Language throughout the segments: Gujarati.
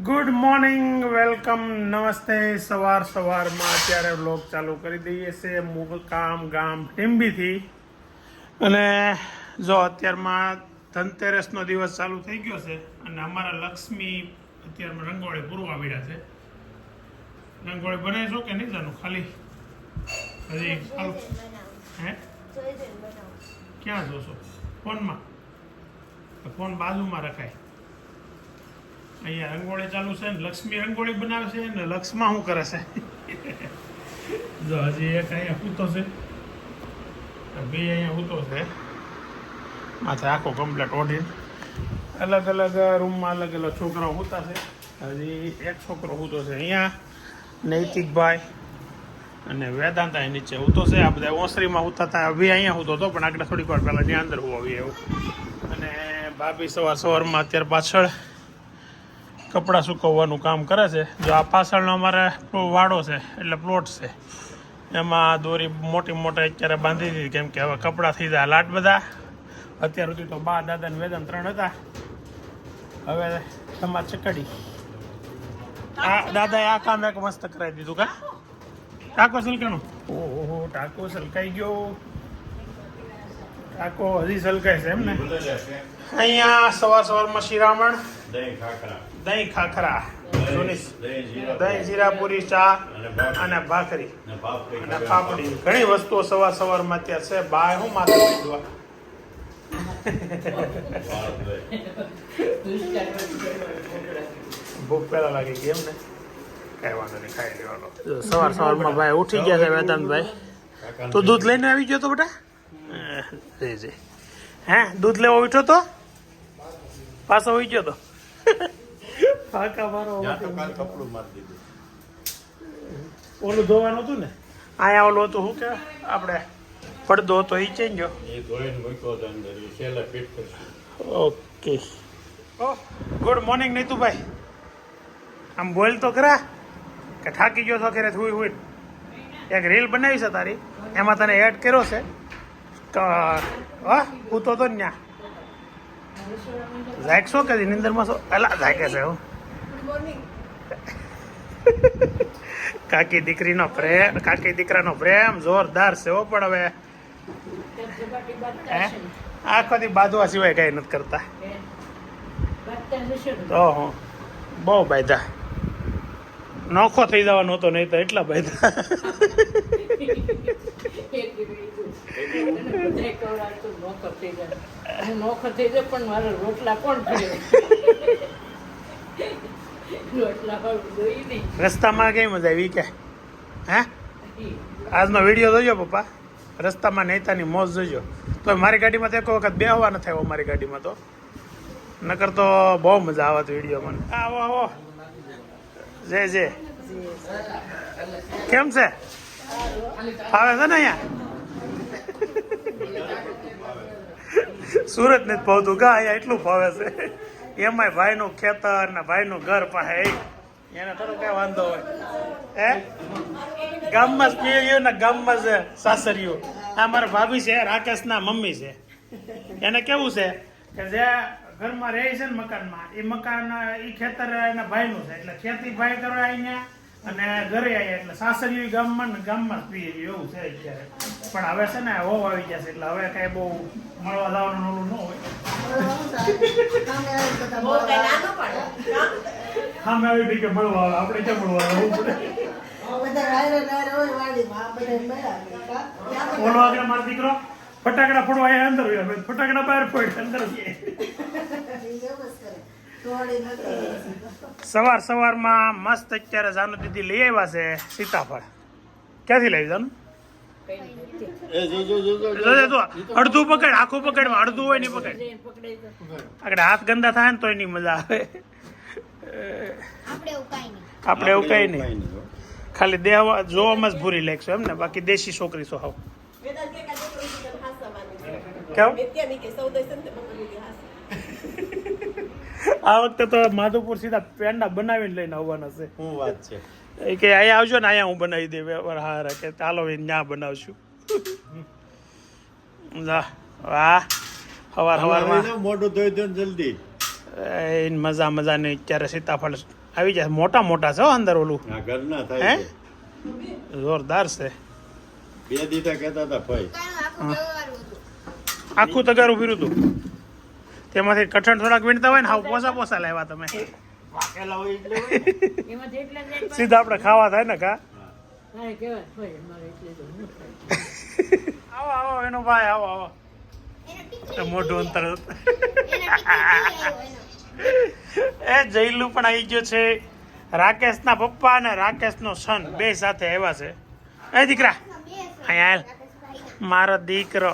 ગુડ મોર્નિંગ, વેલકમ, નમસ્તે. સવારમાં અત્યારે વ્લોગ ચાલુ કરી દઈએ છીએ મુકામ ગામ ટીમ્બીથી. અને જો અત્યારમાં ધનતેરસનો દિવસ ચાલુ થઈ ગયો છે અને અમારા લક્ષ્મી અત્યારમાં રંગોળી પૂરવા મળ્યા છે. રંગોળી બનાવીશો કે નહીં જાનું? ખાલી હજી ચાલુ હે? ક્યાં જોશો? ફોનમાં? ફોન બાજુમાં રખાય. અહીંયા રંગોળી ચાલુ છે ને લક્ષ્મી રંગોળી બનાવે છે ને લક્ષ્મા શું કરે છે? જો હજી એક અહીંયા સૂતો છે, બે અહીંયા સૂતો છે, માથે આખો કમ્પ્લેટ ઓઢીને. અલગ અલગ રૂમમાં અલગ અલગ છોકરાઓ સૂતા છે. હજી એક છોકરો સૂતો છે અહીંયા, નૈતિકભાઈ અને વેદાંત અહીં નીચે સૂતો છે. આ બધા ઓસરીમાં સૂતા હતા, બે અહીંયા સૂતો હતો પણ આગળ થોડીક વાર પહેલાં ત્યાં અંદર હોવી એવું. અને ભાભી સવારમાં અત્યારે પાછળ કપડાં સુકવવાનું કામ કરે છે. જો આ પાછળનો અમારે વાડો છે એટલે પ્લોટ છે, એમાં દોરી મોટા અત્યારે બાંધી દીધી, કેમ કે હવે કપડાં થઈ જાય લાટ બધા. અત્યાર સુધી તો બા દાદા ને વેદન 3 હતા, હવે તમારે ચકડી. આ દાદાએ આ કામ એક મસ્ત કરાવી દીધું. કા ટાંકો સલકાનો? ઓહો, ટાંકો સલકાઈ ગયો. ટાંકો હજી સલકાય છે એમ ને? અહીંયા સવારમાં શિરામણ, દહીં ખાખરા, દહીં જીરા પૂરી, ચા અને ભાખરી અને પાપડી. ઘણી વસ્તુઓ સવારમાં ત્યાં છે. બાય હું માથે પીધવા ભૂખ પેલા લાગી ગઈ એમ ને? કઈ વાંધો નહીં, ખાઈ લેવાનો. સવારમાં ભાઈ ઉઠી ગયા છે વેદાંતભાઈ. તો દૂધ લઈને આવી ગયો તો બેટા? જી હે, દૂધ લેવો ઉઠ્યો તો પાછો ઉઈ ગયો તો? ફાકા મારો કપડું મારી દીધું. ઓલું ધોવાનું હતું ને, અહીંયા ઓલું હતું શું કે આપણે પડદો હતો એ ચેન્જ ગયો. ઓકે. Good morning Nitubhai. આમ બોલ તો ખરા કે થાકી ગયો છો ઘરે હુઈ. એક રીલ બનાવી છે તારી, એમાં તને એડ કર્યો છે. હું તો ત્યાં જાગશો કે નિંદરમાં છો? પેલા જાગે છે હું. કાકી દીકરાનો પ્રેમ જોરદાર છે હો. પણ હવે આખો દી બાંધવા સિવાય કઈ નથી કરતા. તો હું બહુ બાંધા, નોખો થઈ જવાનો હતો નહીં તો એટલા બાંધા. નોખર થઈ જાય પણ મારા રોટલા કોણ કરે? રસ્તામાં કઈ મજા આવી કે? હે, આજનો વિડીયો જોજો પપ્પા. રસ્તામાં નેતાની મોજ જોજો. તો મારી ગાડીમાં તો એક વખત બેહવા ન થાય મારી ગાડીમાં તો, નકર તો બહુ મજા આવત વિડીયોમાં. આવો જે કેમ છે? ફાવે છે ને અહીંયા? સુરત નથી ભાવતું કા, અહીંયા એટલું ફાવે છે. એમાંય ભાઈનું ખેતર ને ભાઈનું ઘર પાસે, એને થોડો કઈ વાંધો હોય. હે, ગામમાં જ પીળ્યું ને ગામમાં જ સાસરિયું. આ મારા ભાભી છે, રાકેશના મમ્મી છે. એને કેવું છે કે જે ઘરમાં રહે છે ને મકાનમાં, એ મકાન એ ખેતર એના ભાઈનું છે, એટલે ખેતી ભાઈ કરવા અહીંયા અને ઘરે આવ્યા એટલે સાસરિયું ગામમાં ને ગામમાં જ પીએ એવું છે અત્યારે. પણ હવે છે ને હોવ આવી ગયા છે એટલે હવે કઈ બહુ મળવા જવાનું ઓલું ન હોય. હા, મેં આવી કે મળવા આવે, આપણે ક્યાં મળવા આવવું પડે? ઓલો આગળ મારો દીકરો ફટાકડા ફોડવા અહીંયા અંદર હોય, ફટાકડા બહાર ફોડ અંદર. સવારમાં મસ્ત અત્યારે જાનુ દીદી લઈ આવ્યા છે સીતાફળ. ક્યાંથી લાવી જાનુ? અડધું પકડ, આખું પકડમાં અડધું હોય નહીં પકડ. આગળ હાથ ગંદા થાય ને તો એની મજા આવે. આપણે એવું કઈ નહીં, ખાલી દેવા જોવામાં જ ભૂરી લાગશો એમ ને? બાકી દેશી છોકરી છો હાવ. કેમ આ વખતે તો માધુપુર સીધા પેંડા બનાવીને લઈને આવવાના છે. શું વાત છે? કે અહીંયા આવજો ને, અહીંયા હું બનાવી દે હારા કે ચાલો ત્યાં બનાવશું. વાહ, સવારમાં મોઢું ધોઈ દો જલ્દી. મજા નહીં. અત્યારે સીતાફળ આવી જાય મોટા મોટા છે હો અંદર ઓલું આ ઘરના હે થાય છે. જોરદાર છે બે દીધા કહેતા હતા ભાઈ આખું તગારું ફીરું હતું તેમાંથી કઠણ થોડાક વીણતા હોય ને હાવ પોસા પોસા લાવ્યા તમે પાકેલા હોય એટલે હોય. એમાં જેટલા ને એટલા સીધા આપણે ખાવા થાય ને કા મારે કહેવાય હોય મારે એટલે તો હું થાય. આવો આવો એનો ભાઈ આવો આવો મોઢું અંતર એ જયલું પણ આવી ગયો છે રાકેશના પપ્પા અને રાકેશનો સન બે સાથે આવ્યા છે એ દીકરા અહીંયા હાલ મારો દીકરો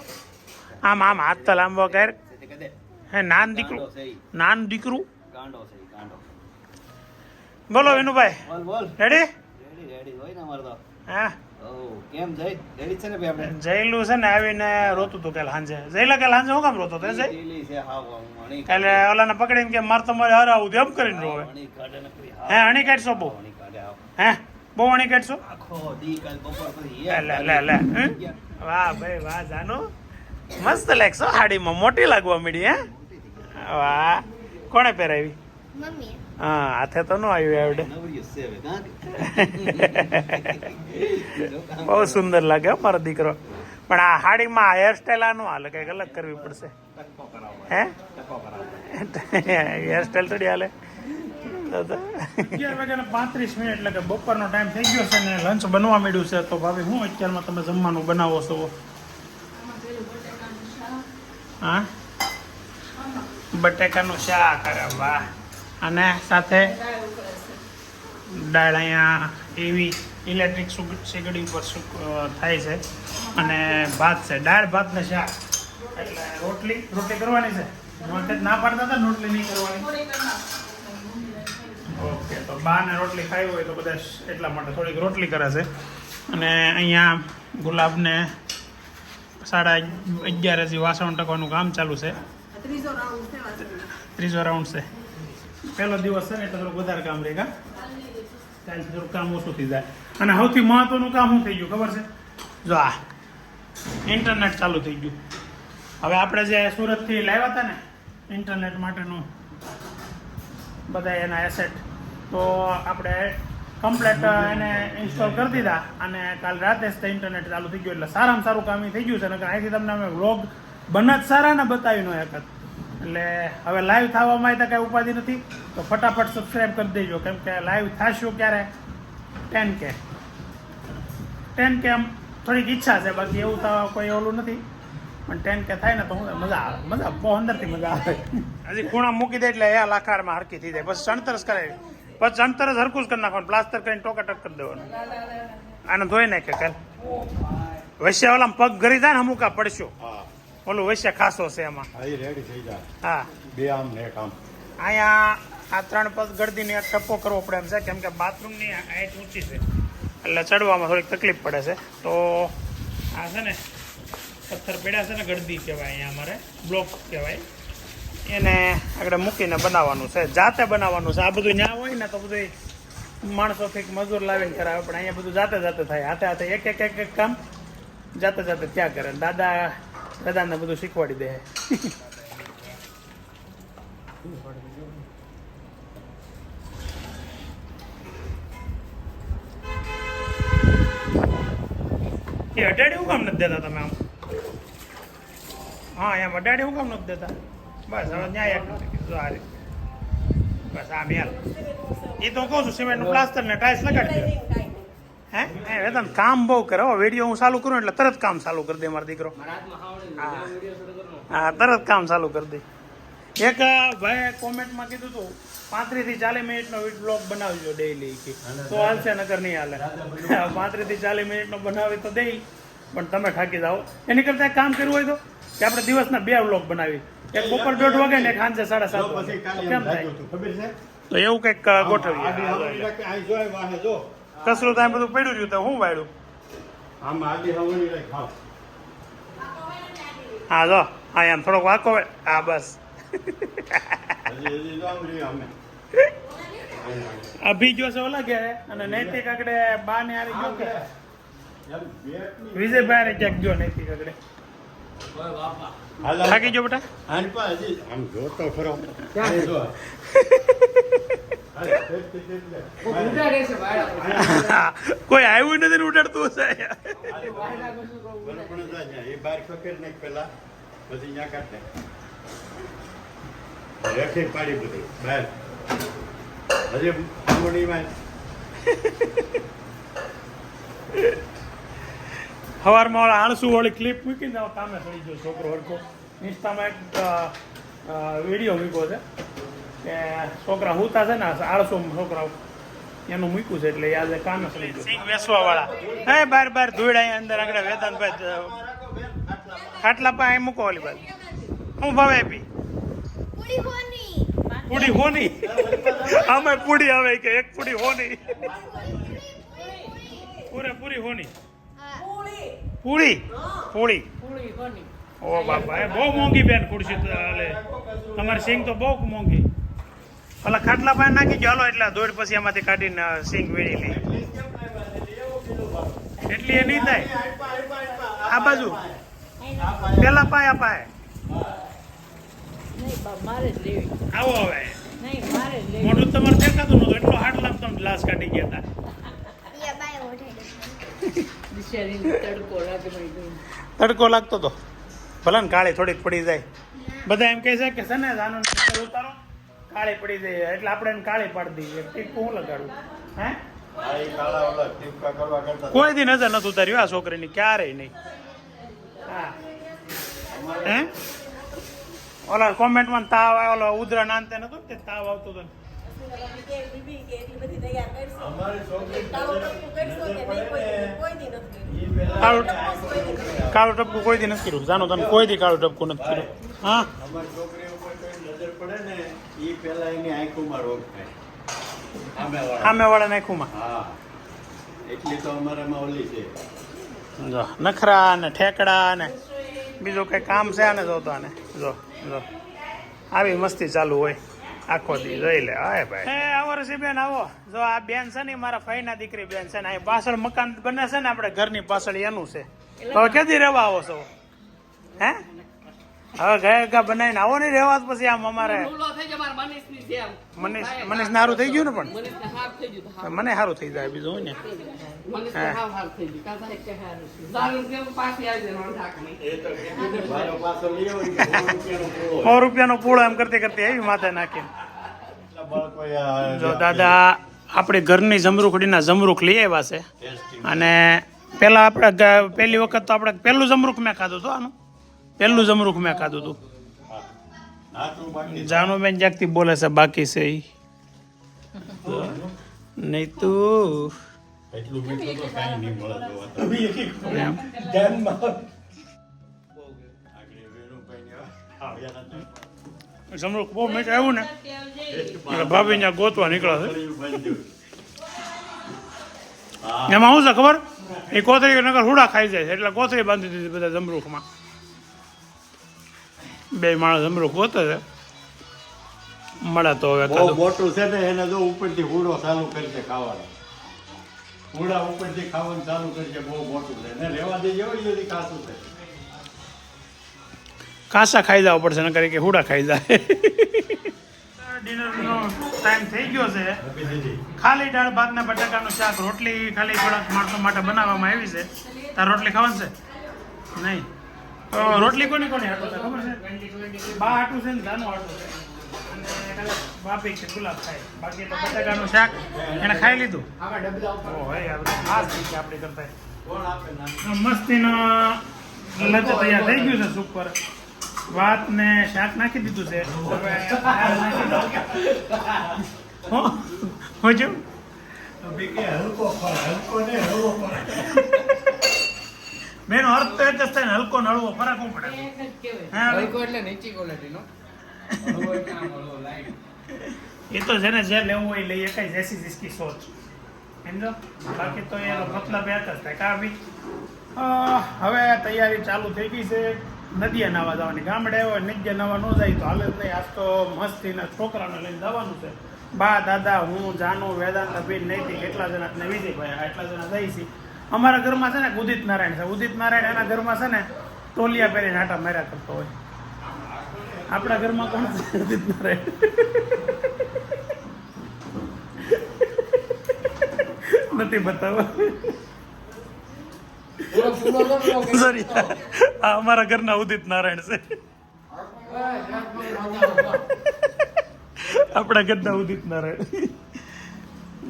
આમ આમ હાથ તો લાંબો કર હે નાન દીકરું નાન દીકરું ગાંડો છે ગાંડો. બોલો વિનુભાઈ બોલ બોલ. રેડી રેડી રેડી હોય ને અમારે તો. હા ઓ કેમ જઈ રેડી છે ને ભાઈ આપણે. જયલું છે ને આવીને રોતું હતું કાલે સાંજે જયલા કાલે સાંજે હું કામ રોતો હતો જય ઢીલી છે હાવ મણી. કાલે ઓલાને પકડીને કે મારે તમારે હરાવું એમ કરીને રોવે મણી કાઢે ને કોઈ હે અણી કાઢશો બહુ મણી કાઢે હાવ. હે બહુ અણી કાઢશો આખો દી કાલ બપોર પછી લે લે લે લે હે? વાહ ભાઈ વાહ જાનુ મસ્ત લાગશો હાડીમાં મોટી લાગવા મળી હે વાહ કોણે પહેરાવી મમ્મી હા હાથે તો ન આવ્યું આવડે નવરિયું છે હવે કાં? બહુ સુંદર લાગે હો મારો દીકરો પણ આ હાડીમાં હેરસ્ટાઈલ આ ન હાલે કંઈક અલગ કરવી પડશે ટક્કો કરાવો. હે ટક્કો કરાવો. હેરસ્ટાઈલ થોડી હાલે 11:35 મિનિટ એટલે કે બપોરનો ટાઈમ થઈ ગયો છે ને લંચ બનવા માંડ્યું છે તો ભાભી હું અત્યારમાં તમે જમવાનું બનાવો છો હા બટેકાનું શાક અરે વાહ અને સાથે દાળ અહીંયા એવી ઇલેક્ટ્રિક સગડી ઉપર થાય છે અને ભાત છે દાળ ભાત ને શાક એટલે રોટલી કરવાની છે વખત ના પાડતા હતા ને રોટલી નહીં કરવાની ઓકે તો બા ને રોટલી ખાવી હોય તો બધા એટલા માટે થોડીક રોટલી કરે છે અને અહીંયા ગુલાબને 11:30 હજી વાસણ ટકવાનું કામ ચાલુ છે ત્રીજો રાઉન્ડ છે પહેલો દિવસ છે ને એટલે થોડુંક વધારે કામ રહે કાલથી થોડુંક કામ ઓછું થઈ જાય અને સૌથી મહત્વનું કામ શું થઈ ગયું ખબર છે જો આ ઇન્ટરનેટ ચાલુ થઈ ગયું હવે આપણે જે સુરતથી લાવ્યા હતા ને ઇન્ટરનેટ માટેનું બધા એના એસેટ તો આપણે કમ્પ્લેટ એને ઇન્સ્ટોલ કરી દીધા અને કાલ રાતે જ તે ઇન્ટરનેટ ચાલુ થઈ ગયું એટલે સારામાં સારું કામ એ થઈ ગયું છે અને અહીંથી તમને અમે વ્લોગ બને જ સારા ને બતાવી નો એક એટલે હવે લાઈવ થવામાં તો કાંઈ ઉપાધિ નથી તો ફટાફટ સબસ્ક્રાઈબ કરી દેજો કેમ કે લાઈવ થશું ક્યારે 10K આમ થોડીક ઈચ્છા છે બાકી એવું તો કોઈ ઓલું નથી પણ 10K થાય ને તો હું મજા આવે બહુ અંદરથી મજા આવે હજી ખૂણા મૂકી દે એટલે એ લાખારમાં હરકી થઈ જાય પછી ચણતરસ કરાવી પછી ચણતરસ હરકું જ કરી નાખવાનું પ્લાસ્ટર કરીને ટોકાટક કરી દેવાનું આને ધોઈ નાખે કાલ વૈશ્ય ઓલા પગ ઘરી જાય ને અમુક આ પડશો હા ઓલું વૈશ્ય ખાસો છે એમાં અહીં રેડી થઈ જાય. હા બે આમ ને એક આમ. અહીંયા આ 3 પગ ગળદીને એક ટપ્પો કરવો પડે એમ છે કેમ કે બાથરૂમની હાઈટ ઊંચી છે એટલે ચડવામાં થોડીક તકલીફ પડે છે તો આ છે ને પથ્થર પડ્યા છે ને ગળદી કહેવાય અહીંયા અમારે બ્લોક કહેવાય એને આગળ મૂકીને બનાવવાનું છે જાતે બનાવવાનું છે આ બધું ન્યા હોય ને તો બધું માણસોથી મજૂર લાવીને કરાવે પણ અહીંયા બધું જાતે થાય હાથે એક કામ જાતે ત્યાં કરે દાદાને બધું શીખવાડી દે એ અડાડી હું કામ નથી દેતા તમે આમ હા એમ અડાડી હું કામ નથી દેતા બસ હવે ન્યાય એક જો આ રીતે બસ આમ યાર એ તો કહું છું સિમેન્ટનું પ્લાસ્ટર ને ટાઇલ્સ લગાડી દે હે વેતન કામ બહુ કરે હો વિડીયો હું ચાલુ કરું એટલે તરત કામ ચાલુ કરી દે મારો દીકરો હા તરત કામ ચાલુ કરી દે એક ભાઈ કોમેન્ટમાં કીધું હતું 35 થી 40 મિનિટનો બ્લોગ બનાવજો ડેઈલી તો હાલશે નકર નહીં હાલે 35 થી 40 મિનિટનો બનાવી તો દઈ પણ તમે થાકી જાઓ એની કરતા એક કામ કરવું હોય તો કે આપણે દિવસના 2 બ્લોગ બનાવી એક બપોર 1:30 વાગે ને એક સાંજે 7:30 વાગે કેમ થાય ખબર છે તો એવું કંઈક ગોઠવીએ અહીં જોય વાહે જો કસરું ત્યાં બધું પડ્યું રહ્યું તો હું વાળ્યું આમ આડી હવાની લઈ ખાવ. હા જો હા એમ થોડોક વાંકો હોય હા બસ હજી જો આમ રહી અમે. અભી ગયો છે ઓલા ઘેરે અને નૈતિક આગળ બા ને હારી ગયો કે એમ બેટની વિજયભાઈ હારે ક્યાંક ગયો નૈતિક આગળ હાલ થાકી ગયો બેટા આની પાસે હજી આમ જોતો ખરો. અહીં જો. ઉડાડે છે વાળા. કોઈ આવ્યું નથી ને ઉડાડતું હશે વાળા કશું કહું બરાબર ઉડાડે. પણ જાય એ બહાર ખકેર નાખ પેલા પછી ત્યાં કાઢ નાખ રેખી પાડી બધી બહાર હજી આંગળીમાં સવારમાં ઓલા આળસુ વાળી ક્લિપ મૂકીને આવો કામે ચડી ગયો છોકરો હરકો ઇન્સ્ટામાં એક વિડીયો મૂક્યો છે કે છોકરા હુતા છે ને આળસુ છોકરાઓ એનું મૂક્યું છે એટલે એ આજે કામે ચડી ગયો સિંગ વેસવા વાળા હે બાર બાર ધોઈડા અંદર આગળ વેદાંતભાઈ ખાટલા પા અહીં મૂકો ઓલી બાજુ હું ભાવે આપી પૂડી હોની આમાં પૂડી આવે કે એક પૂડી હોની પૂરી હોની પૂરી પૂરી પૂળી કોની? ઓ બાપા એ બહુ મોંઘી બેન ખુરશી હાલે તમારી સિંગ તો બહુ મોંઘી ઓલા ખાટલા પાસે નાખી ગયો હાલો એટલે દોડ પછી એમાંથી કાઢીને સિંગ વેડી લે એટલી એ નહીં થાય આ બાજુ પેલા પાયા પાય નહીં મારે જ લેવી. આવો હવે નહીં મારે જ લેવી. મોઢું તમારે દેખાતું નતું એટલો હાટ લાગતો ગ્લાસ કાઢી ગયા બિચારીને તડકો લાગે ભાઈ. હતા તડકો લાગતો તો ભલે ને કાળી થોડીક પડી જાય બધા એમ કહે છે કે છે ને આનો નંબર ઉતારો કાળી પડી જાય એટલે આપણે એને કાળી પાડી દઈએ ટીપું હું લગાડું હે આ એ કાળા ઓલા ટીપકા કરવા કરતા કોઈ દી નજર નથી ઉતાર્યું આ છોકરીની ક્યારેય નહીં હા હે ઓલા કોમેન્ટમાં તાવ આવ્યો ઓલો ઉધરા નાનતે નતો તે તાવ આવતો હતો અમારી છોકરી કાળું કાળું ટપકું કોઈ દી નથી કર્યું જાનો તને કોઈ દી કાળું ટપકું નથી કર્યું હા અમારી છોકરી ઉપર કોઈ નજર પડે ને એ પેલા એની આંખોમાં રોગ થાય સામેવાળા. સામે વાળા નાખું હા એટલી તો અમારામાં ઓલી છે જો નખરા ને ઠેકડા ને બીજું કઈ કામ છે આને જોતો આને જો જો આવી મસ્તી ચાલુ હોય આખો દી જોઈ લે હાય ભાઈ હે આવો રસી બેન આવો જો આ બેન છે ને મારા ફઈના દીકરી બેન છે ને આ પાછળ મકાન બને છે ને આપણે ઘરની પાછળ એનું છે તો હવે ક્યાંથી રહેવા આવો છો હે હવે ગયા ગયા બનાવીને આવો નહીં રહેવા તો પછી આમ અમારે મનીષ ને સારું થઈ ગયું ને પણ મને સારું થઈ જાય બીજું હોય ને મારો પાછો લઈ આવો ₹100 ને 100 રૂપિયાનો પૂળો. રૂપિયાનો પૂળો એમ કરતી કરતી એવી માથે નાખીને એટલા બાળકોએ આ જો દાદા આપણી ઘરની જમરૂખડીના જમરૂખ લઈ આવ્યા છે ટેસ્ટી. અને પેલા આપણે પહેલી વખત તો આપણે પહેલું જમરૂખ મેં ખાધું હતું આનું પહેલું જમરૂખ મેં ખાધું હતું હા તું બાકી જાનુબેન જાગતી બોલે છે બાકી છે ઈ નહીં તું એટલું મીઠું તો કાંઈ નહીં મળે જોવા તો. એમ. આગળ વેણુભાઈને આવ્યા નથી. જમરૂખ બહુ મીઠું આવ્યું ને એટલે ભાભી ત્યાં ગોતવા નીકળે છે ગળ્યું બાંધ્યું. હા એમાં શું છે ખબર એ કોથળી નગર હુડા ખાઈ જાય છે એટલે કોથળી બાંધી દીધી બધા જમરૂખમાં બે માણસ જમરૂખ ગોતે છે મળે તો હવે બહુ કાં મોટું છે ને એને જો ઉપરથી હુડો ચાલુ કરી છે ખાવાનો હુડા ઉપરથી ખાવાનું ચાલુ કરી છે બહુ મોટું છે ને રહેવા દેજો એ બધી કાચું છે કાસા ખાઈ જવા પડશે નકર કે હુડા ખાઈ જાય ડિનરનો ટાઈમ થઈ ગયો છે મૂકી દીધી ખાલી દાળ ભાત ને બટાકાનું શાક રોટલી ખાલી થોડાક માણસો માટે બનાવવામાં આવી છે તાર રોટલી ખાવાની છે નહીં તો રોટલી કોની કોની હાટું છે ખબર છે બા હાટું છે ને જાનું હાટું છે અને કદાચ બાપી કે ગુલાબ ખાય બાકી તો બટાકાનું શાક એને ખાઈ લીધું ઓહો આ બધું ખાસ છે આપણે કરતા કોણ આપે ના મસ્તીનો લંચ તૈયાર થઈ ગયું છે સૂપ પર ભાત ને શાક નાખી દીધું છે હવે હું છું હલકો હલકો ને હળવો ફરક. બેનો અર્થ તો એક જ થાય ને હલકો ને હળવો ફરક શું પડે એક જ કહેવાય. હે હવે? એટલે નીચી ક્વોલિટીનો એ તો જેને જે લેવું હોય એ લઈએ કઈ જેસી જીસકી સોચ સમજો બાકી તો એનો મતલબ એક જ થાય કા ભી હવે તૈયારી ચાલુ થઈ ગઈ છે નદીએ નાવા જવાની ગામડે હોય નદીએ નાવા ન જાય તો હાલે જ નહીં આજ તો મસ્તીના છોકરાને લઈને જવાનું છે બા દાદા હું જાનું વેદાંત અભિન નૈતિક એટલા જણા ને વિજયભાઈ આ એટલા જણા જઈ છીએ અમારા ઘરમાં છે ને ઉદિત નારાયણ છે ઉદિત નારાયણ એના ઘરમાં છે ને ટોલિયા પહેરીને આટા માર્યા કરતો હોય આપણા ઘરમાં કોણ છે ઉદિત નારાયણ નથી બતાવવા. સોરી, આ અમારા ઘરના ઉદિત નારાયણ છે. આપણા ઘરના ઉદિત નારાયણ.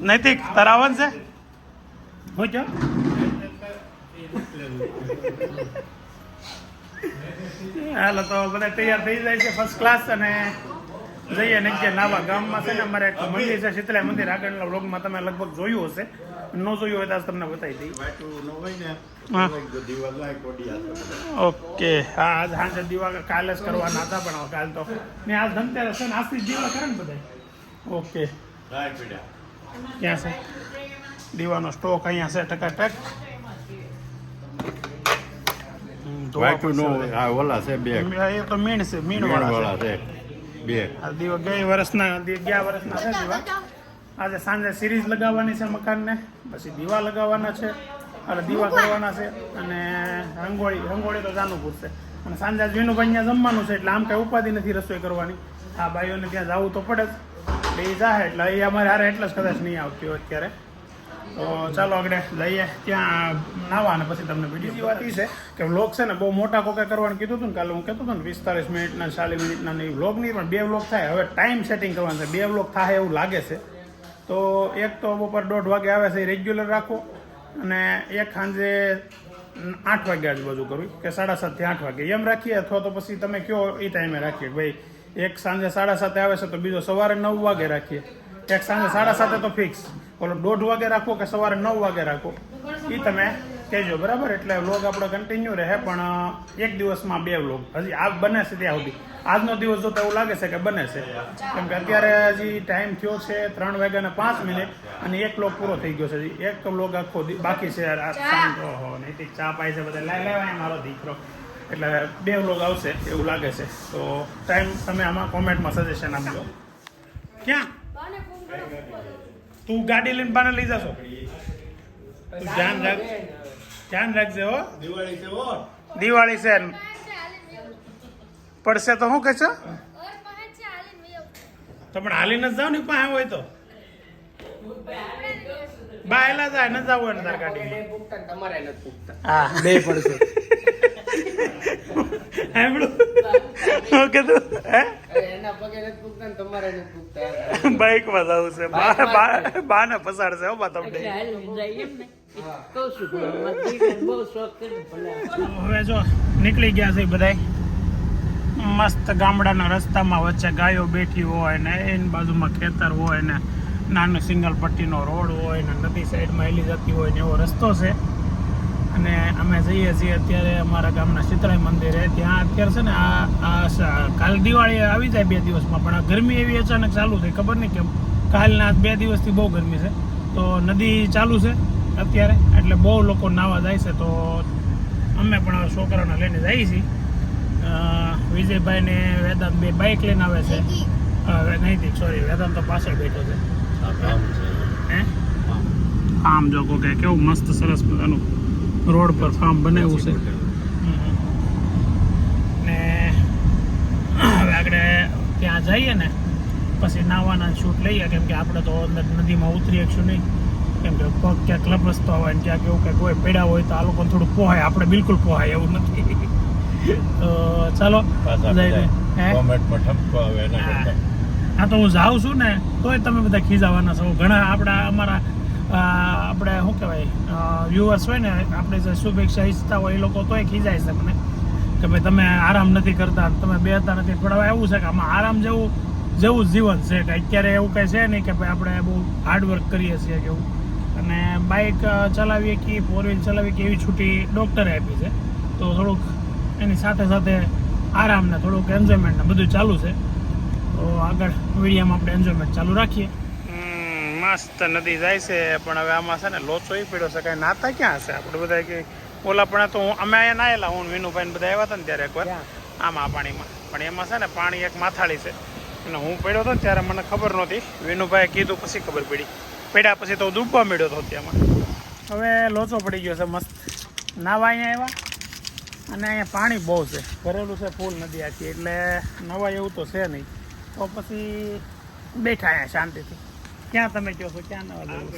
નૈતિક તારા આવવાનું છે હું છો હાલો તો બધા તૈયાર થઈ જાય છે ફર્સ્ટ ક્લાસ અને જઈએ નીચે નાવા. ગામમાં છે ને અમારે એક મંદિર છે શીતળા મંદિર, આગળના વ્લોગમાં તમે લગભગ જોયું હશે, ન જોયું હોય તો આજ તમને બતાવી દઈ. ઓકે હા, આજ સાંજે દીવા કાલે જ કરવાના હતા પણ કાલ તો ને આજ ધનતેરસ છે ને આજથી જ દીવા કરે ને બધા. ઓકે ક્યાં છે દીવાનો સ્ટોક? અહીંયા છે ટકાટક. ઓલા છે બે, એ તો મીણ છે, મીણ વાળા છે બે. આ દીવા ગયા વર્ષના છે દીવા. આજે સાંજે સિરીઝ લગાવવાની છે મકાનને, પછી દીવા લગાવવાના છે, એટલે દીવા કરવાના છે અને રંગોળી તો જાનું પૂરશે. અને સાંજે આજ વિનુભાઈ ત્યાં જમવાનું છે એટલે આમ કઈ ઉપાધિ નથી રસોઈ કરવાની. આ ભાઈઓને ત્યાં જવું તો પડે જ, એટલે એ જાહે એટલે એ અમારે હારે એટલે જ કદાચ નહીં આવતી હોય અત્યારે. તો ચાલો આગળ જઈએ ત્યાં નાવા અને પછી તમને બીજી વાત એ છે કે વ્લોગ છે ને બહુ મોટા કોકે કરવાનું કીધું હતું ને કાલે. હું કહેતો હતો ને 45 મિનિટના 40 મિનિટના નહીં વ્લોગ નહીં પણ 2 વ્લોગ થાય. હવે ટાઈમ સેટિંગ કરવાનું છે, 2 વ્લોગ થાય એવું લાગે છે. તો એક તો બપોર 1:30 વાગે આવે છે એ રેગ્યુલર રાખો, અને એક સાંજે 8 વાગે આજુબાજુ કરવી કે 7:30 થી 8 વાગે એમ રાખીએ, અથવા તો પછી તમે કહો એ ટાઈમે રાખીએ. ભાઈ એક સાંજે 7:30 આવે છે તો બીજો સવારે 9 વાગે રાખીએ. એક સાંજે 7:30 તો ફિક્સ, ઓલો 1:30 વાગે રાખો કે સવારે 9 વાગે રાખો એ તમે કહેજો, બરાબર? એટલે વ્લોગ આપણો કન્ટિન્યુ રહે, પણ એક દિવસમાં 2 વ્લોગ હજી આ બને છે ત્યાં સુધી. આજનો દિવસ જોતા એવું લાગે છે કે બને છે, કેમ કે અત્યારે હજી ટાઈમ થયો છે 3:05 અને 1 વ્લોગ પૂરો થઈ ગયો છે. હજી 1 વ્લોગ આખો બાકી છે. ઓહો નૈતિક ચા પાય છે બધા, લાય મારો દીકરો. એટલે 2 વ્લોગ આવશે એવું લાગે છે. તો ટાઈમ તમે આમાં કોમેન્ટમાં સજેશન આપજો. ક્યાં તું ગાડી લઈને બાને લઈ જશો? તું ધ્યાન રાખજે હો. દિવાળી છે પડશે તો શું કહેશો? તો પણ હાલીને જ જાવ ને પાસે હોય તો બાયલા જાય ન જવું હોય ને તાર ગાડીમાં. હા બે પડશે. બાઈકમાં જવું છે, બાને ફસાડશે હો બા તમને. હવે જો નીકળી ગયા છે બધા મસ્ત ગામડાના રસ્તામાં, વચ્ચે ગાયો બેઠી હોય ને એની બાજુમાં ખેતર હોય ને નાનો સિંગલ પટ્ટીનો રોડ હોય ને નદી સાઈડમાં હેલી જતી હોય ને એવો રસ્તો છે. અને અમે જઈએ છીએ અત્યારે અમારા ગામના શીતળા મંદિરે. ત્યાં અત્યારે છે ને આ કાલ દિવાળી આવી જાય 2 દિવસમાં, પણ આ ગરમી એવી અચાનક ચાલુ થઈ, ખબર નહીં કેમ. કાલના 2 દિવસથી બહુ ગરમી છે, તો નદી ચાલુ છે અત્યારે, એટલે બહુ લોકો નાવા જાય છે. તો અમે પણ છોકરાઓને લઈને જઈએ છીએ. વિજયભાઈ ને વેદાંત 2 બાઇક લઈને આવે છે. નૈતિક સોરી, વેદાંત તો પાછળ બેઠો છે. હે આમ જો કે કેવું મસ્ત સરસ મજાનું રોડ પર ફાર્મ બનાવ્યું છે. ને હવે આગળ ત્યાં જઈએ ને પછી નાવાના શૂટ લઈએ, કેમ કે આપણે તો અંદર નદીમાં ઉતરી શકશું નહીં, કેમ કે પગ ક્યાંક લપસતો હોય ને ક્યાંક એવું કંઈક હોય પડ્યા હોય તો આ લોકોને થોડું પોહાય, આપણે બિલકુલ પોહાય એવું નથી. તો ચાલો હા તો હું જાઉં છું ને તોય તમે બધા ખીજાવાના છો ઘણા. આપણે શું કહેવાય વ્યુઅર્સ હોય ને, આપણે જે શુભેચ્છા ઈચ્છતા હોય એ લોકો તોય ખીજાય છે મને કે ભાઈ તમે આરામ નથી કરતા, તમે બેહતા નથી. પણ હવે એવું છે કે આમાં આરામ જેવું જીવન છે કે અત્યારે એવું કંઈ છે નહીં કે ભાઈ આપણે બહુ હાર્ડવર્ક કરીએ છીએ કે એવું. અને બાઇક ચલાવીએ કે 4 વ્હીલ ચલાવીએ કે એવી છૂટી ડૉક્ટરે આપી છે, તો થોડુંક એની સાથે સાથે આરામ ને થોડુંક એન્જોયમેન્ટ ને બધું ચાલુ છે. તો આગળ વિડીયોમાં આપણે એન્જોયમેન્ટ ચાલુ રાખીએ. મસ્ત નદી જાય છે, પણ હવે આમાં છે ને લોચો એ પડ્યો છે, કાંઈ નાતા ક્યાં હશે આપણે બધા કે ઓલા. પણ તો અમે અહીંયા નાયેલા, હું વિનુભાઈ ને બધા આવ્યા હતા ને ત્યારે એકવાર આમાં પાણીમાં, પણ એમાં છે ને પાણી એક માથાળી છે અને હું પડ્યો હતો ને ત્યારે મને ખબર નહોતી. વિનુભાઈએ કીધું પછી ખબર પડી, પડ્યા પછી તો ડૂબવા મળ્યો હતો ત્યાંમાં. હવે લોચો પડી ગયો છે મસ્ત. નાવા અહીંયા આવ્યા અને અહીંયા પાણી બહુ છે, ભરેલું છે ફૂલ નદી આખી, એટલે નવા એવું તો છે નહીં. તો પછી બેઠા અહીંયા શાંતિથી. ક્યાં તમે કહો છો ક્યાં નવા જવું?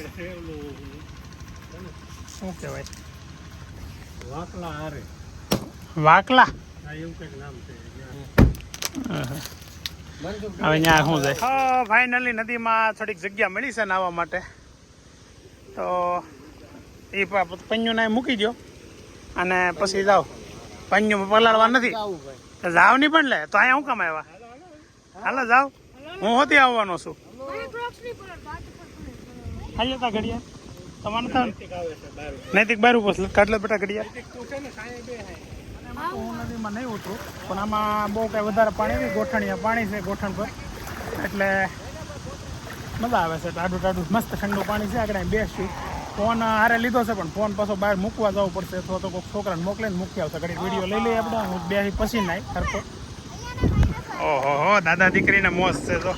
શું કહેવાય? વાકલા હારે વાકલા. એવું કંઈક નામ છે. હવે ત્યાં શું જાય? ફાઇનલી નદીમાં થોડીક જગ્યા મળી છે નાહવા માટે, તો એ પન્યું ને મૂકી દો અને પછી જાઓ. પન્યું પલાળવા નથી તો જાવ નહીં પણ લે તો અહીંયા હું કામ આવ્યા? હાલો જાઓ, હું હોતી આવવાનો છું. હાલ્યો તા ઘડિયા તમારે થાય નૈતિક બાર ઉપર કાઢલો બેટા ઘડિયા. હું નદીમાં નહીં ઉતરું પણ આમાં બહુ કાંઈ વધારે પાણી નહીં, ગોઠણિયા પાણી છે ગોઠણ પર, એટલે મજા આવે છે. ટાઢું ટાઢું મસ્ત ઠંડુ પાણી છે. આગળ બેસ્યું. ફોન હારે લીધો છે પણ ફોન પાછો બહાર મૂકવા જવું પડશે, અથવા તો કોઈક છોકરાને મોકલીને મૂકી આવશે. ઘડી વિડીયો લઈ લઈએ આપણે. હું બે પછી નાય ખરખો. ઓહો હો, દાદા દીકરીને મોજ છે. તો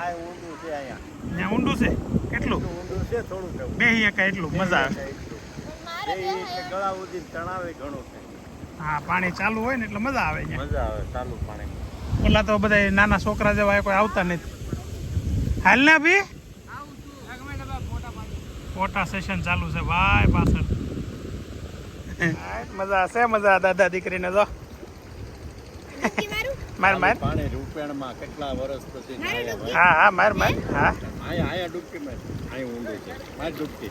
આ ઊંડું છે અહીંયા. ત્યાં ઊંડું છે કેટલું? ઊંડું છે થોડું જવું. બે એકા એટલું મજા આવે. ગળા સુધી તણાવે ઘણું છે. હા, પાણી ચાલુ હોય ને એટલે મજા આવે અહીંયા. મજા આવે ચાલુ પાણી. પેલા તો બધા નાના છોકરા જેવા કોઈ આવતા નથી. હાલ ને ભી ફોટા સેશન ચાલુ છે ભાઈ પાછળ. મજા છે, મજા દાદા દીકરીને. જો માર માર. પાણી રૂપેણમાં કેટલા વર્ષ પછી નાયા ભાઈ. હા હા, માર માર. હા, આયા ડૂબકી માર. અહીં ઊંડું છે. માર ડૂબકી.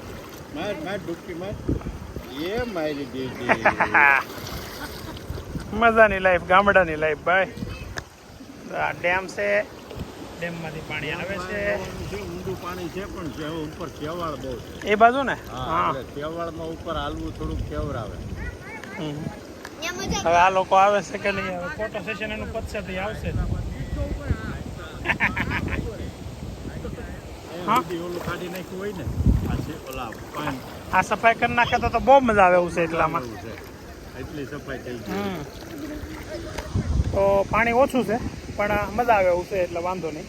માર ડૂબકી માર. એ મારી દીદી. મજાની લાઈફ, ગામડાની લાઈફ ભાઈ. આ ડેમ છે, ડેમમાંથી પાણી આવે છે. ઊંડું પાણી છે પણ ઉપર કેવાળ બહુ છે. એ બાજુ ને? હા, કેવાળમાં ઉપર હાલવું થોડુંક કેવરાવે. હવે આ લોકો આવે છે કે નહીં? હવે ફોટો સેશન એનું પતશે તો આવશે. હા, ઓલું કાઢી નાખ્યું હોય ને આ છે ઓલા પાણી. આ સફાઈ કરી નાખે તો બહુ મજા આવે એવું છે એટલામાં. એટલી સફાઈ થઈ ગઈ. તો પાણી ઓછું છે પણ મજા આવે એવું છે એટલે વાંધો નહીં.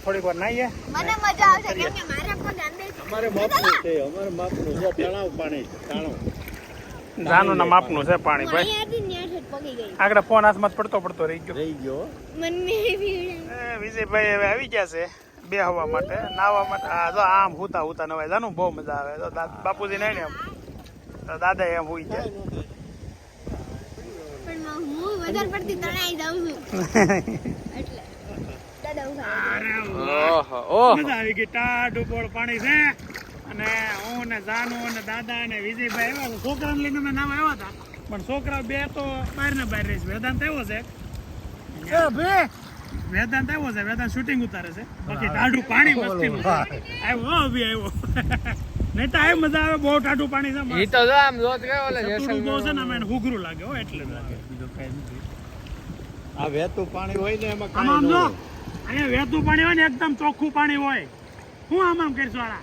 થોડીક વાર નાહીએ. મને મજા આવશે કેમ કે મારા પણ અંદર અમારે માપનું છે. અમારે માપનું છે. તણાવ પાણી છે. તણાવ જાનું ના માપનું છે પાણી ભાઈ. અહીંયાથી ન્યા ઠેઠ પગી ગઈ આગળ ફોન હાથમાં પડતો રહી ગયો. રહી ગયો. મને વિજયભાઈ હવે આવી ગયા છે બે હવા માટે, નાહવા માટે. હા, જો આમ હુતા નવાય જાનું બહુ મજા આવે. તો બાપુજી નહીં ને એમ તો દાદા એમ હુઈ જાય. પણ હું વધારે પડતી તણાઈ જાઉં છું એટલે દાદા ઉભા મજા આવી ગઈ. ટાઢું બોળ પાણી છે અને હું ને જાનુ અને દાદા અને વિજયભાઈ આવ્યા હતા. છોકરાને લઈને અમે નાવા આવ્યા હતા પણ છોકરા બે તો બહાર ને બહાર રહે છે. વેદાંત આવ્યો છે. વેદાંત આવ્યો છે. વેદાંત શૂટિંગ ઉતારે છે. બાકી ટાઢું પાણી મસ્તીનું આવ્યો. અભી આવ્યો. નહીં તો આવી મજા આવે. બહુ ટાઢું પાણી છે. ઈ તો જો આમ જોત ગયો ઓલે સતુડું બહુ છે ને અમે હુઘરું લાગે હો એટલે લાગે. બીજો કઈ નથી. આ વહેતું પાણી હોય ને એમાં આમ કાંઈ જો ન હોય. અહીંયા વહેતું પાણી હોય ને એકદમ ચોખ્ખું પાણી હોય. હું આમ કરીશું આરા.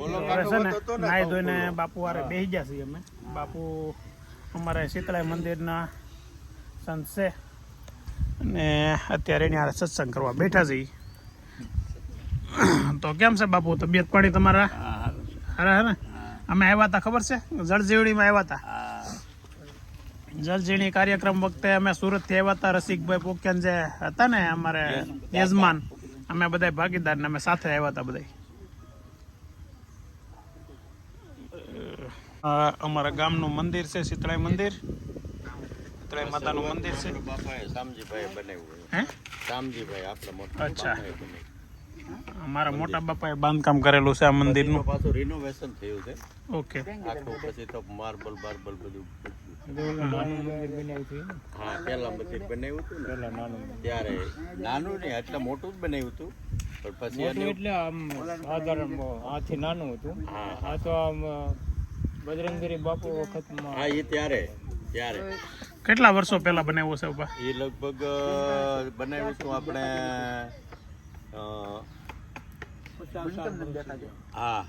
ઓલો હવે કાંટો છે ને હતો ને નાઈ તો ધોઈને ઓલો. બાપુ વારે બેસી ગયા છીએ અમે. બાપુ અમારે શીતળાઈ મંદિરના સંત છે અને અત્યારે એની હારે સત્સંગ કરવા બેઠા છીએ. તો કેમ છે બાપુ, તબિયત પાણી તમારા? હારા ને? અમે આવ્યા હતા ખબર છે, જળજીવણીમાં આવ્યા હતા. જળજીવણી કાર્યક્રમ વખતે અમે સુરતથી આવ્યા હતા. રસિકભાઈ પોક્યાન જે હતા ને અમારે યજમાન, અમે બધા ભાગીદાર ને અમે સાથે આવ્યા હતા બધા. અમારા ગામનું મંદિર છે શીતળાઈ મંદિર. શીતળાઈ માતાનું મંદિર છે. બાપાએ શામજીભાઈ બનાવ્યું. હે? શામજીભાઈ આપણે મોટા અચ્છા. બાપાએ બનાવ્યું. અમારા મોટા બાપાએ બાંધકામ કરેલું છે આ મંદિરનું. પાછું રિનોવેશન થયું છે ઓકે. આખું. પછી તો માર્બલ બધું બદલ્યું. હા, પેલા મંદિર બનાવ્યું હતું ને ત્યારે નાનું ને એટલે મોટું જ બનાવ્યું હતું પણ પછી એનું- એટલે આમ સાધારણ આથી નાનું હતું. હા આ તો આમ બજરંગગીરી બાપુ વખતમાં હા, એ ત્યારે કેટલા વર્ષો પહેલા બનાવ્યો છે ઉભા? એ લગભગ બનાવ્યું હતું આપણે હા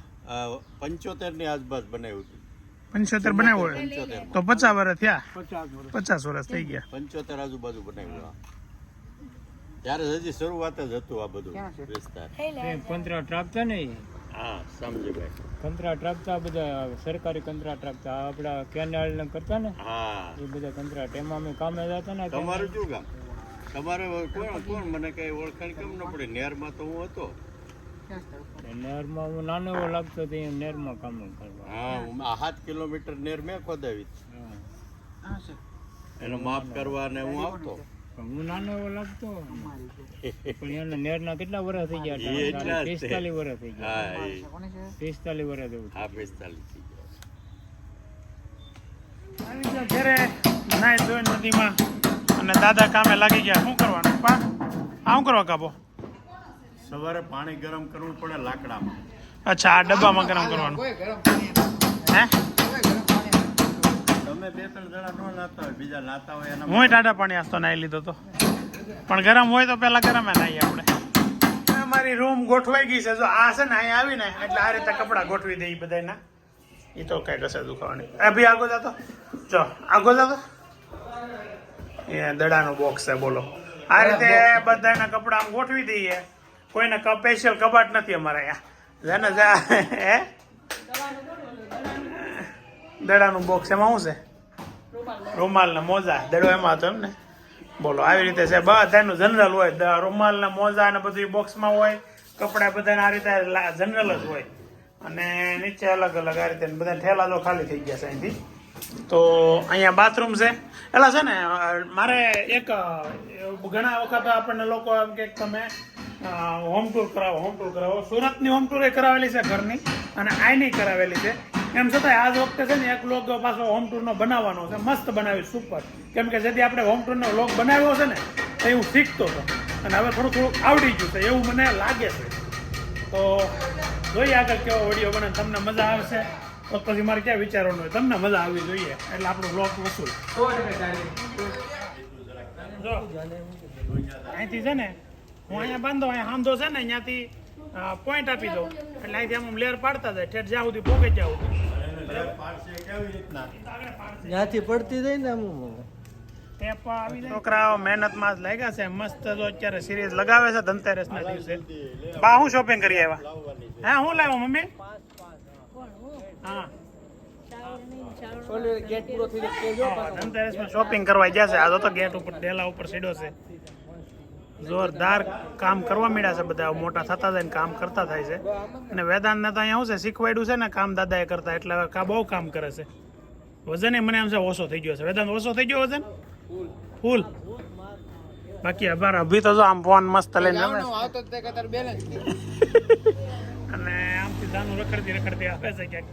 75 ની આસપાસ બનાવ્યું હતું. 75 બનાવ્યો હોય 75 તો 50 વર્ષ થયા. 50 વર્ષ થઈ ગયા. 75 આજુબાજુ બનાવ્યું. ત્યારે હજી શરૂઆત જ હતું આ બધું વિસ્તાર. કંત્રાટ રાખતા ને હા સમજીભાઈ. કંત્રાટ રાખતા બધા સરકારી કંત્રાટ રાખતા આપડા કેનાલ ને કરતા ને હા એ બધા કંત્રાટ એમાં અમે કામે જતા ને તમારું શું કામ? તમારે કોણ મને કઈ ઓળખાણ કેમ ન પડી? નેરમાં તો હું હતો. નહેરમાં હું નાનો એવો લાગતો તો એ નહેરમાં કામ કરવા. હા 7 કિલોમીટર નેર મેં ખોદાવી. એનો માપ કરવા ને હું આવતો. હું નાનો એવો લાગતો પણ એના નહેરના કેટલા વર્ષ થઈ એ ગયા? એટલા જ છે. 45 વર્ષ થઈ ગયા. હા 45 વર્ષ એવું હા 45 થઈ ગયા. આવી ગયા ઘરે નાઈ ધોઈ નદીમાં અને દાદા કામે લાગી ગયા. શું કરવાનું પા? આમ કરવા કાપો. સવારે પાણી ગરમ કરવું પડે લાકડામાં. અચ્છા આ ડબ્બામાં ગરમ કરવાનું હે? તમે 2-3 જણા ન નાતા હોય, બીજા નાતા હોય એના હું ટાટા પાણી આસતો નાઈ લીધો તો પણ ગરમ હોય તો પેલા ગરમ નાઈએ આપણે. અમારી રૂમ ગોઠવાઈ ગઈ છે. જો આ છે ને અહીંયા આવીને એટલે આ રીતે કપડાં ગોઠવી દઈ બધાના. એ તો કઈ કશે દુખાવાની. એ ભાઈ આગો જાતો જો આગો જાતો એ દડાનું બોક્સ છે. બોલો આ રીતે બધાના કપડા આમ ગોઠવી દઈએ. કોઈને સ્પેશિયલ કબાટ નથી અમારે અહીંયા. જા હે દડાનું બોક્સ એમાં શું છે? રૂમાલ ને મોજા. દડો એમાં હતો એમ ને. બોલો આવી રીતે છે બધાનું જનરલ હોય. રૂમાલ ને મોજા ને બધું બોક્સમાં હોય. કપડા બધાને આ રીતે જનરલ જ હોય અને નીચે અલગ અલગ આ રીતે બધા ઠેલા તો ખાલી થઈ ગયા છે અહીંથી. તો અહીંયા બાથરૂમ છે. એટલે છે ને મારે એક ઘણા વખત આપણને લોકો એમ કે તમે હોમ ટૂર કરાવો. સુરતની હોમ ટૂર એ કરાવેલી છે ઘરની અને આઈની કરાવેલી છે. એમ છતાં આજ વખતે છે ને એક વ્લોગ પાછો હોમ ટૂરનો બનાવવાનો છે. મસ્ત બનાવી સુપર. કેમ કે જેથી આપણે હોમ ટૂરનો વ્લોગ બનાવ્યો છે ને તો હું શીખતો હતો અને હવે થોડું આવડી ગયું છે એવું મને લાગે છે. તો જોઈએ આગળ કેવો વિડીયો બને. તમને મજા આવશે તો પછી મારે ક્યાં વિચારવાનું હોય. તમને મજા આવવી જોઈએ એટલે આપણો વ્લોગ વસૂલ. જો અહીંથી છે ને હું અહીંયા બાંધો અહીંયા હાંધો છે ને અહીંયાથી પોઈન્ટ આપી દઉં એટલે અહીંથી આમ લેર પાડતા જાય ઠેઠ જ્યાં સુધી પોકે જાવ. ત્યાંથી પડતી જાય ને છોકરાઓ મહેનતમાં જ લાગ્યા છે. મસ્ત જો અત્યારે સિરીઝ લગાવે છે ધનતેરસના દિવસે. બા હું શોપિંગ કરી આવ્યા? હા હું લાવ્યો મમ્મી? હા ધનતેરસમાં શોપિંગ કરવા ગયા છે. આ તો ગેટ ઉપર ડેલા ઉપર સીડો છે. જોરદાર કામ કરવા મળ્યા છે બધા. મોટા થતા જાય ને કામ કરતા થાય છે. અને વેદાંતને તો અહીંયા શું છે શીખવાડ્યું છે ને કામ દાદાએ કરતા એટલે બહુ કામ કરે છે. વજન મને એમ છે ઓછો થઈ ગયો છે. વેદાંત ઓછો થઈ ગયો વજન ફૂલ. બાકી અમારા અભી તો જો આમ ફોન મસ્ત લઈને આવે અને આમથી દાનું રખડતી આવે છે ક્યાંક.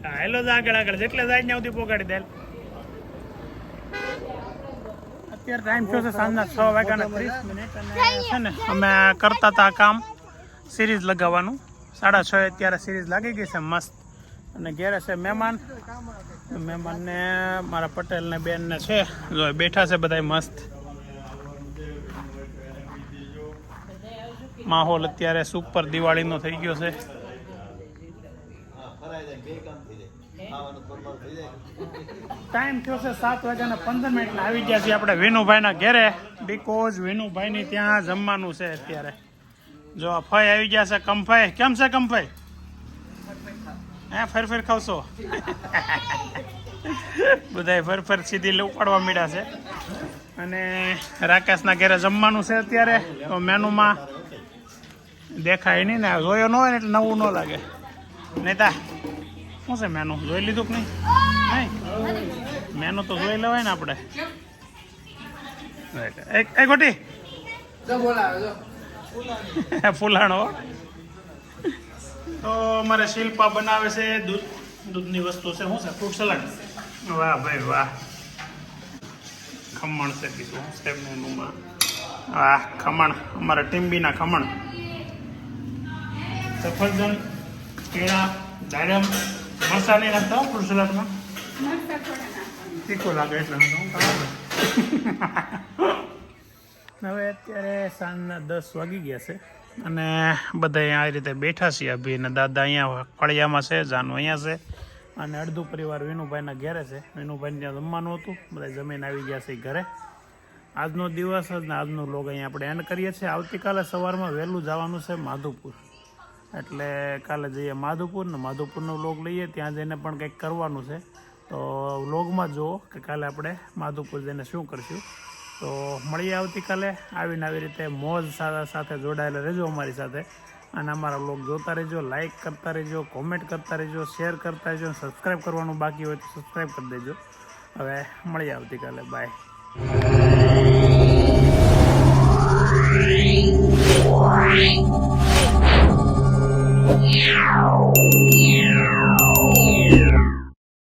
હા હેલો જ આગળ જેટલે જાય ત્યાં સુધી પોગાડી દે. અત્યારે ટાઈમ થયો છે સાંજના 6 વાગ્યાના 30 મિનિટ અને છે ને અમે કરતા હતા કામ સિરીઝ લગાવવાનું. 6:30 અત્યારે સિરીઝ લાગી ગઈ છે મસ્ત. અને ઘેરે છે મહેમાનને મારા પટેલને બેનને છે જો બેઠા છે બધા મસ્ત. માહોલ અત્યારે સુપર દિવાળીનો થઈ ગયો છે. ટાઈમ થયો છે 7:15 આવી ગયા છીએ આપણે વિનુભાઈના ઘેરે. બીકોઝ વિનુભાઈની ત્યાં જમવાનું છે અત્યારે. જો ફઈ આવી ગયા છે. કમફાઈ કેમ છે કમફાઈ? હે ફેર ખાવશો? બધા ફેર સીધી ઉપાડવા મળ્યા છે. અને રાકેશના ઘેરે જમવાનું છે અત્યારે. તો મેનુમાં દેખાય નહીં ને જોયો ન હોય ને એટલે નવું ન લાગે. નહીં તા શું છે મેનુ જોઈ લીધું કે નહીં? નહીં મેનુ તો જોઈ લેવાય ને આપણે. એક ગોટી ફૂલાણો. તો અમારે શિલ્પા બનાવે છે દૂધની વસ્તુ છે. શું છે? Fruit salad. વાહ ભાઈ વાહ. ખમણ છે બીજું છે મેનુમાં. વાહ ખમણ અમારા ટીમ્બીના ખમણ. સફરજન કેળા દાડમ મરચાં નહીં નાખતા ફ્રૂટ સલાડમાં. તીખું લાગે એટલે હવે અત્યારે સાંજના 10 વાગી ગયા છે અને બધા આ રીતે બેઠા છીએ. અભી અને દાદા અહીંયા ફળિયામાં છે, જાનુ અહીંયા છે અને અડધું પરિવાર વિનુભાઈના ઘરે છે. વિનુભાઈને ત્યાં જમવાનું હતું, બધા જમીન આવી ગયા છે ઘરે. આજનો દિવસ જ ને આજનો વ્લોગ અહીંયા આપણે એન્ડ કરીએ છીએ. આવતીકાલે સવારમાં વહેલું જવાનું છે માધુપુર, એટલે કાલે જઈએ માધુપુર ને માધુપુરનો વ્લોગ લઈએ. ત્યાં જઈને પણ કંઈક કરવાનું છે, તો વ્લોગમાં જુઓ કે કાલે આપણે માધુપુર જઈને શું કરશું. તો મળીએ આવતીકાલે. આવીને આવી રીતે મોજ સાથે જોડાયેલા રહેજો અમારી સાથે અને અમારા વ્લોગ જોતા રહેજો, લાઇક કરતા રહેજો, કોમેન્ટ કરતા રહેજો, શેર કરતા રહેજો, સબસ્ક્રાઈબ કરવાનું બાકી હોય તો સબસ્ક્રાઈબ કરી દેજો. હવે મળીએ આવતીકાલે. બાય. Yeah.